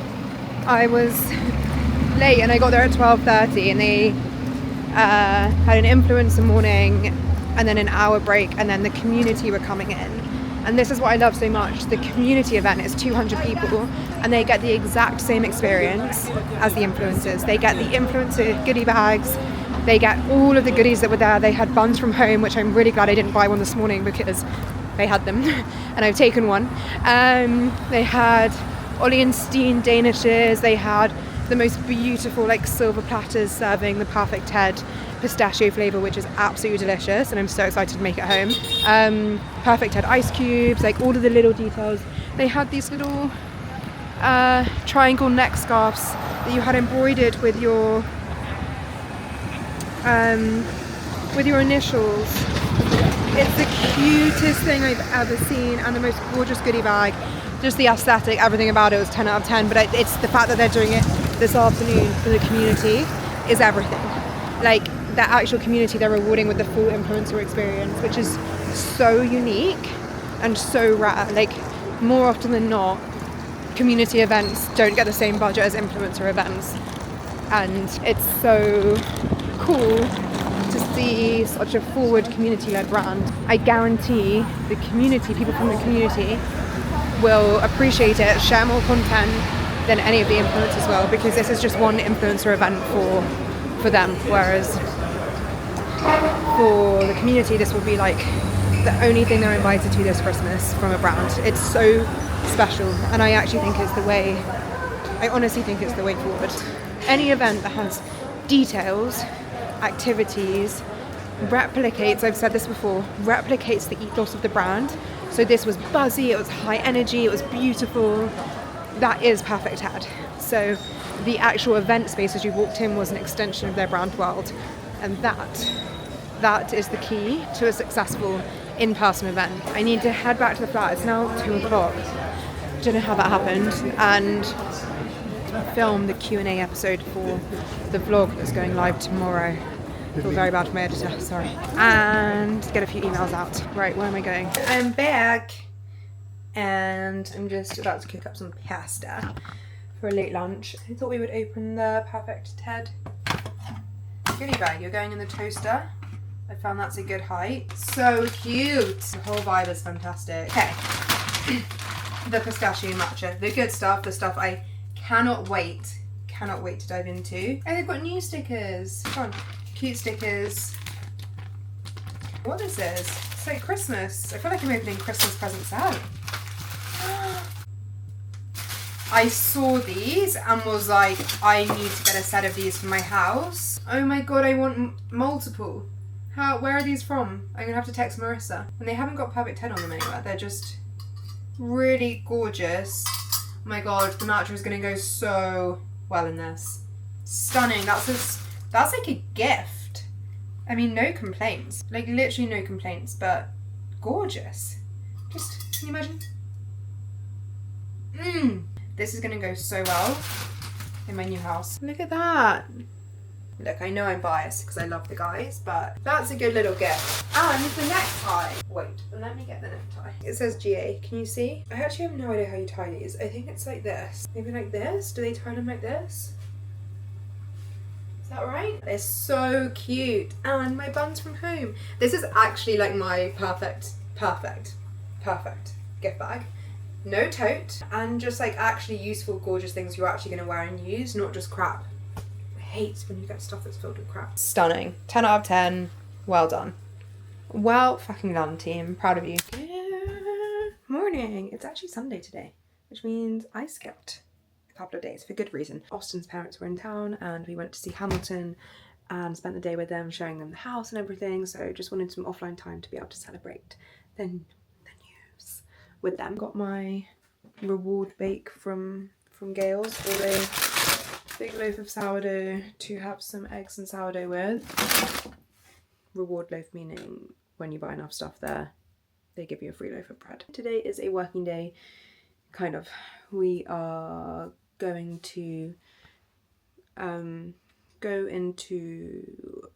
I was late and I got there at 12:30, and they had an influencer morning and then an hour break, and then the community were coming in. And this is what I love so much. The community event is 200 people and they get the exact same experience as the influencers. They get the influencer goodie bags. They get all of the goodies that were there. They had buns from home, which I'm really glad I didn't buy one this morning because they had them and I've taken one. They had Ollie and Steen Danishes. They had the most beautiful like silver platters serving the Perfect Head pistachio flavour, which is absolutely delicious, and I'm so excited to make it home. Perfect had ice cubes, like all of the little details. They had these little triangle neck scarves that you had embroidered with your initials. It's the cutest thing I've ever seen, and the most gorgeous goodie bag. Just the aesthetic, everything about it was 10 out of 10, but it's the fact that they're doing it this afternoon for the community is everything. Like, the actual community they're rewarding with the full influencer experience, which is so unique and so rare. Like, more often than not, community events don't get the same budget as influencer events, and it's so cool to see such a forward community-led brand. I guarantee the community, people from the community, will appreciate it, share more content than any of the influencers will, because this is just one influencer event for them, whereas for the community this will be like the only thing they're invited to this Christmas from a brand. It's so special, and I honestly think it's the way forward. Any event that has details, activities, replicates, I've said this before, replicates the ethos of the brand. So this was buzzy, it was high energy, it was beautiful. That is Perfect Head. So the actual event space as you walked in was an extension of their brand world, and that is the key to a successful in-person event. I need to head back to the flat. It's now 2 o'clock. Don't know how that happened, and film the Q&A episode for the vlog that's going live tomorrow. I feel very bad for my editor, sorry. And get a few emails out. Right, where am I going? I'm back, and I'm just about to cook up some pasta for a late lunch. I thought we would open the Perfect Ted goodie bag. You're going in the toaster. I found that's a good height. So cute. The whole vibe is fantastic. Okay. The pistachio matcha. The good stuff. The stuff I cannot wait to dive into. And they've got new stickers. Come on. Cute stickers. What is this? It's like Christmas. I feel like I'm opening Christmas presents out. I saw these and was like, I need to get a set of these for my house. Oh my god, I want multiple. Where are these from? I'm gonna have to text Marissa. And they haven't got Perfect 10 on them anywhere. They're just really gorgeous. Oh my god, the matcha is gonna go so well in this. Stunning. That's like a gift. I mean, no complaints. Like, literally no complaints, but gorgeous. Just, can you imagine? This is gonna go so well in my new house. Look at that. Look, I know I'm biased because I love the guys, but that's a good little gift. And the necktie. Wait, let me get the necktie. It says GA, can you see? I actually have no idea how you tie these. I think it's like this. Maybe like this? Do they tie them like this? Is that right? They're so cute. And my bun's from home. This is actually like my perfect gift bag. No tote, and just like actually useful, gorgeous things you're actually going to wear and use, not just crap. I hate when you get stuff that's filled with crap. Stunning. 10 out of 10. Well done. Well fucking done, team. Proud of you. Good morning. It's actually Sunday today, which means I skipped a couple of days for good reason. Austin's parents were in town and we went to see Hamilton and spent the day with them, showing them the house and everything, so just wanted some offline time to be able to celebrate the news with them. Got my reward bake from Gales for a big loaf of sourdough to have some eggs and sourdough with. Reward loaf meaning when you buy enough stuff there, they give you a free loaf of bread. Today is a working day, kind of. We are going to go into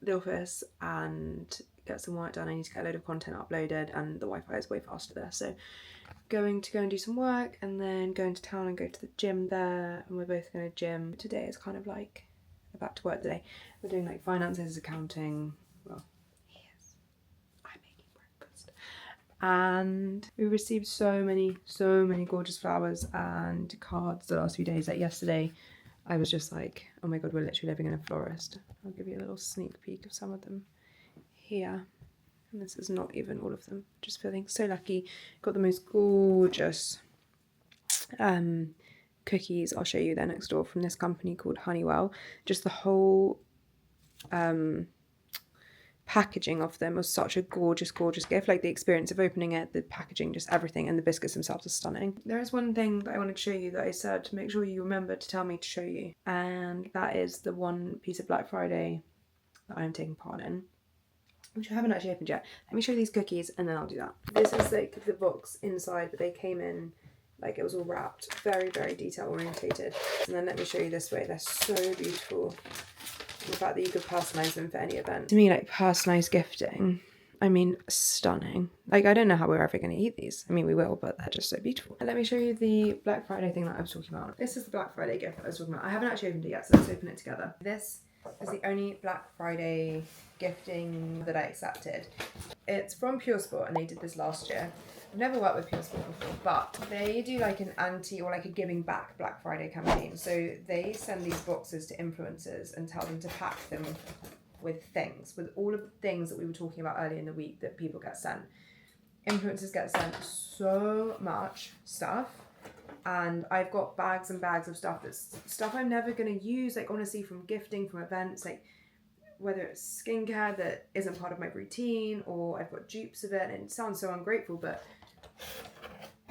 the office and get some work done. I need to get a load of content uploaded and the Wi-Fi is way faster there, so going to go and do some work and then go into town and go to the gym there, and we're both going to gym. Today is kind of like a back to work day. We're doing like finances, accounting, well, yes, I'm making breakfast. And we received so many gorgeous flowers and cards the last few days. Like yesterday I was just like, oh my god, we're literally living in a florist. I'll give you a little sneak peek of some of them here, and this is not even all of them. Just feeling so lucky. Got the most gorgeous cookies. I'll show you there next door, from this company called Honeywell. Just the whole packaging of them was such a gorgeous gift. Like the experience of opening it, the packaging, just everything, and the biscuits themselves are stunning. There is one thing that I wanted to show you that I said make sure you remember to tell me to show you, and that is the one piece of Black Friday that I'm taking part in, which I haven't actually opened yet. Let me show you these cookies and then I'll do that. This is like the box inside, but they came in like it was all wrapped, very detail orientated. And then let me show you this way. They're so beautiful. The fact that you could personalise them for any event. To me, like personalised gifting, I mean, stunning. Like, I don't know how we're ever going to eat these. I mean, we will, but they're just so beautiful. And let me show you the Black Friday thing that I was talking about. This is the Black Friday gift that I was talking about. I haven't actually opened it yet, so let's open it together. This is the only Black Friday gifting that I accepted. It's from Pure Sport, and they did this last year. I've never worked with Pure Sport before, but they do like an anti or like a giving back Black Friday campaign. So they send these boxes to influencers and tell them to pack them with things, with all of the things that we were talking about earlier in the week that people get sent. Influencers get sent so much stuff, and I've got bags and bags of stuff that's stuff I'm never going to use, like honestly, from gifting, from events, like whether it's skincare that isn't part of my routine, or I've got dupes of it, and it sounds so ungrateful, but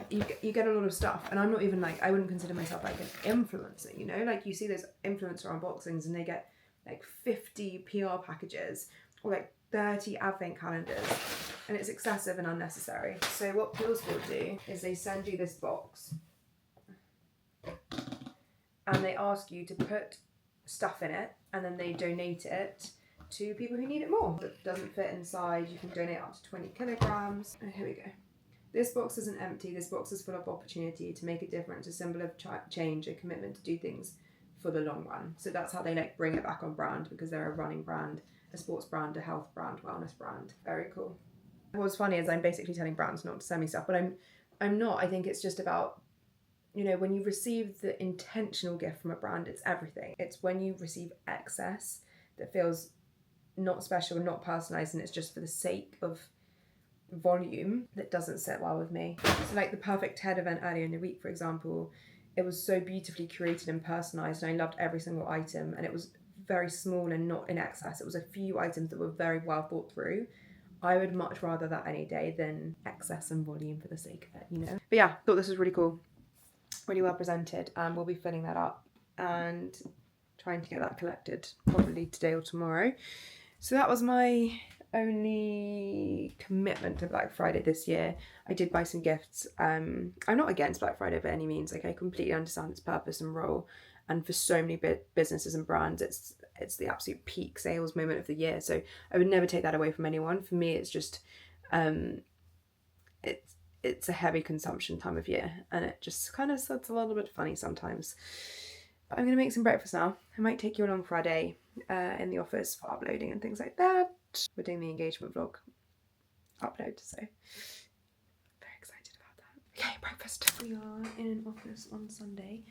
you get a lot of stuff, and I'm not even like, I wouldn't consider myself like an influencer, you know, like you see those influencer unboxings and they get like 50 PR packages or like 30 advent calendars, and it's excessive and unnecessary. So what Pure Sport do is they send you this box and they ask you to put stuff in it, and then they donate it to people who need it more. If it doesn't fit inside, you can donate up to 20 kilograms. Oh, here we go. This box isn't empty. This box is full of opportunity to make a difference, a symbol of change, a commitment to do things for the long run. So that's how they like bring it back on brand, because they're a running brand, a sports brand, a health brand, wellness brand. Very cool. What's funny is I'm basically telling brands not to send me stuff, but I'm not. I think it's just about, you know, when you receive the intentional gift from a brand, it's everything. It's when you receive excess that feels not special, not personalised, and it's just for the sake of volume that doesn't sit well with me. So like the Perfect TED event earlier in the week, for example, it was so beautifully curated and personalised, and I loved every single item, and it was very small and not in excess. It was a few items that were very well thought through. I would much rather that any day than excess and volume for the sake of it, you know? But yeah, thought this was really cool. Really well presented, and we'll be filling that up and trying to get that collected probably today or tomorrow. So that was my only commitment to Black Friday this year. I did buy some gifts. I'm not against Black Friday by any means. Like, I completely understand its purpose and role, and for so many businesses and brands, it's the absolute peak sales moment of the year. So I would never take that away from anyone. For me, it's just it's a heavy consumption time of year, and it just kind of sounds a little bit funny sometimes. But I'm gonna make some breakfast now. I might take you along Friday in the office for uploading and things like that. We're doing the engagement vlog upload, so very excited about that. Okay, breakfast. We are in an office on Sunday.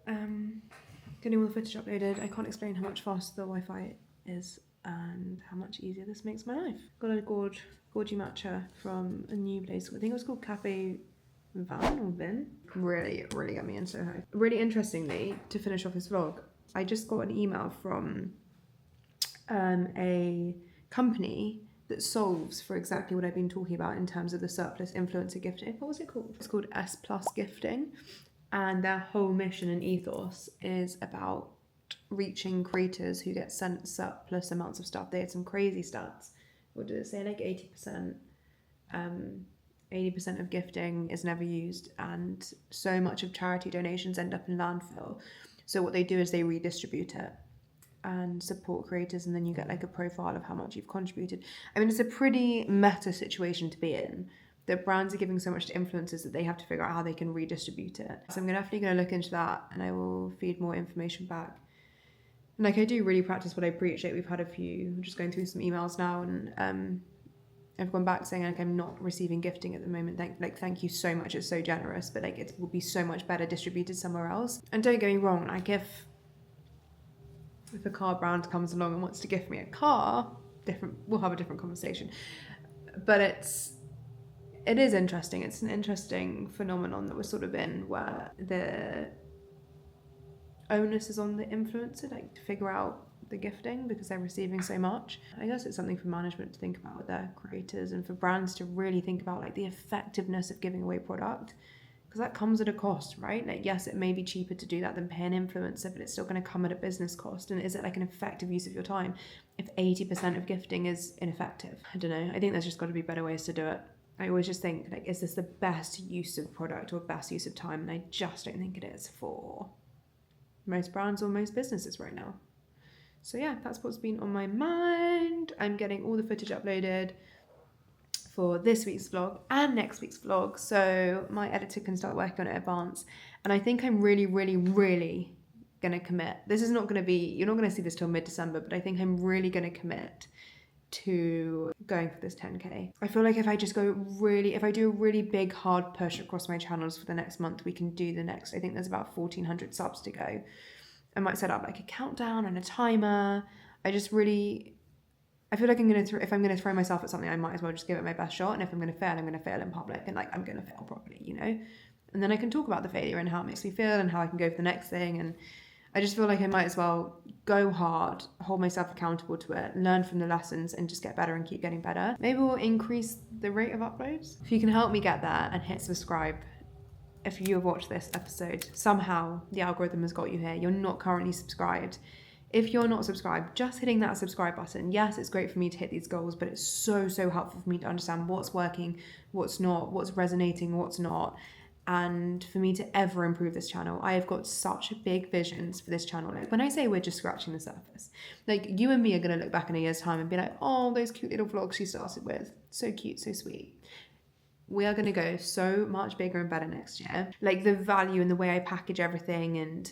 Getting all the footage uploaded. I can't explain how much faster the Wi-Fi is and how much easier this makes my life. Got a gorgy matcha from a new place. I think it was called Cafe Van or Vin. Really got me in Soho. Really interestingly, to finish off this vlog, I just got an email from a company that solves for exactly what I've been talking about in terms of the surplus influencer gifting. What was it called? It's called S Plus Gifting, and their whole mission and ethos is about reaching creators who get sent surplus amounts of stuff. They had some crazy stats. What did it say? Like 80%. 80% of gifting is never used, and so much of charity donations end up in landfill. So what they do is they redistribute it and support creators, and then you get like a profile of how much you've contributed. I mean, it's a pretty meta situation to be in. The brands are giving so much to influencers that they have to figure out how they can redistribute it. So I'm definitely going to look into that, and I will feed more information back. And like, I do really practice what I preach. Like, we've had a few, I'm just going through some emails now, and I've gone back saying like, I'm not receiving gifting at the moment. Thank you so much. It's so generous, but like, it will be so much better distributed somewhere else. And don't get me wrong, like if a car brand comes along and wants to gift me a car, we'll have a different conversation. But it is interesting. It's an interesting phenomenon that we're sort of in, where the onus is on the influencer, like to figure out the gifting because they're receiving so much. I guess it's something for management to think about with their creators and for brands to really think about like the effectiveness of giving away product, because that comes at a cost, right? Like, yes, it may be cheaper to do that than pay an influencer, but it's still going to come at a business cost. And is it like an effective use of your time if 80% of gifting is ineffective? I don't know. I think there's just got to be better ways to do it. I always just think, like, is this the best use of product or best use of time? And I just don't think it is for most brands or most businesses right now. So yeah, that's what's been on my mind. I'm getting all the footage uploaded for this week's vlog and next week's vlog, so my editor can start working on it in advance. And I think I'm really gonna commit. This is not gonna be, you're not gonna see this till mid-December, but I think I'm really gonna commit to going for this 10k. I feel like if I do a really big hard push across my channels for the next month, we can do the next, I think there's about 1,400 subs to go. I might set up like a countdown and a timer. I feel like if I'm gonna throw myself at something, I might as well just give it my best shot. And if I'm gonna fail, I'm gonna fail in public, and like I'm gonna fail properly, you know? And then I can talk about the failure and how it makes me feel and how I can go for the next thing. And I just feel like I might as well go hard, hold myself accountable to it, learn from the lessons, and just get better and keep getting better. Maybe we'll increase the rate of uploads. If you can help me get there and hit subscribe, if you have watched this episode, somehow the algorithm has got you here, you're not currently subscribed. If you're not subscribed, just hitting that subscribe button. Yes, it's great for me to hit these goals, but it's so helpful for me to understand what's working, what's not, what's resonating, what's not, and for me to ever improve this channel. I have got such big visions for this channel. Like, when I say we're just scratching the surface, like you and me are gonna look back in a year's time and be like, oh, those cute little vlogs she started with. So cute, so sweet. We are gonna go so much bigger and better next year. Like the value and the way I package everything, and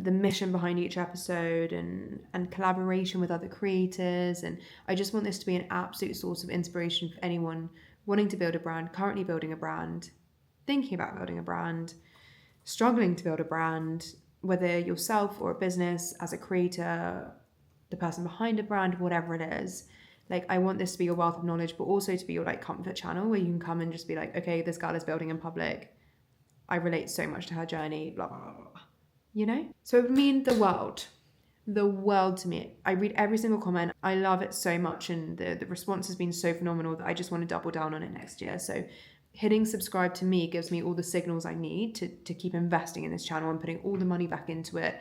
the mission behind each episode, and collaboration with other creators. And I just want this to be an absolute source of inspiration for anyone wanting to build a brand, currently building a brand, thinking about building a brand, struggling to build a brand, whether yourself or a business, as a creator, the person behind a brand, whatever it is. Like, I want this to be your wealth of knowledge, but also to be your like comfort channel where you can come and just be like, okay, this girl is building in public. I relate so much to her journey, blah, blah, blah, blah. You know? So it would mean the world to me. I read every single comment. I love it so much, and the response has been so phenomenal that I just want to double down on it next year. So hitting subscribe to me gives me all the signals I need to keep investing in this channel and putting all the money back into it,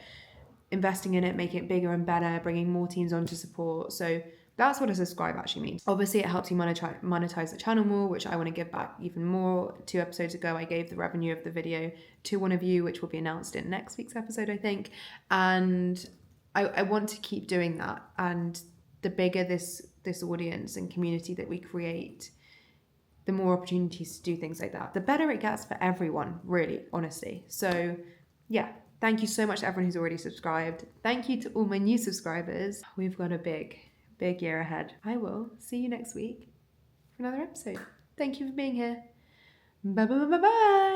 investing in it, making it bigger and better, bringing more teams on to support. So that's what a subscribe actually means. Obviously, it helps you monetize the channel more, which I want to give back even more. 2 episodes ago, I gave the revenue of the video to one of you, which will be announced in next week's episode, I think. And I want to keep doing that. And the bigger this audience and community that we create, the more opportunities to do things like that, the better it gets for everyone, really, honestly. So yeah, thank you so much to everyone who's already subscribed. Thank you to all my new subscribers. We've got a big year ahead. I will see you next week for another episode. Thank you for being here. Bye bye bye bye bye.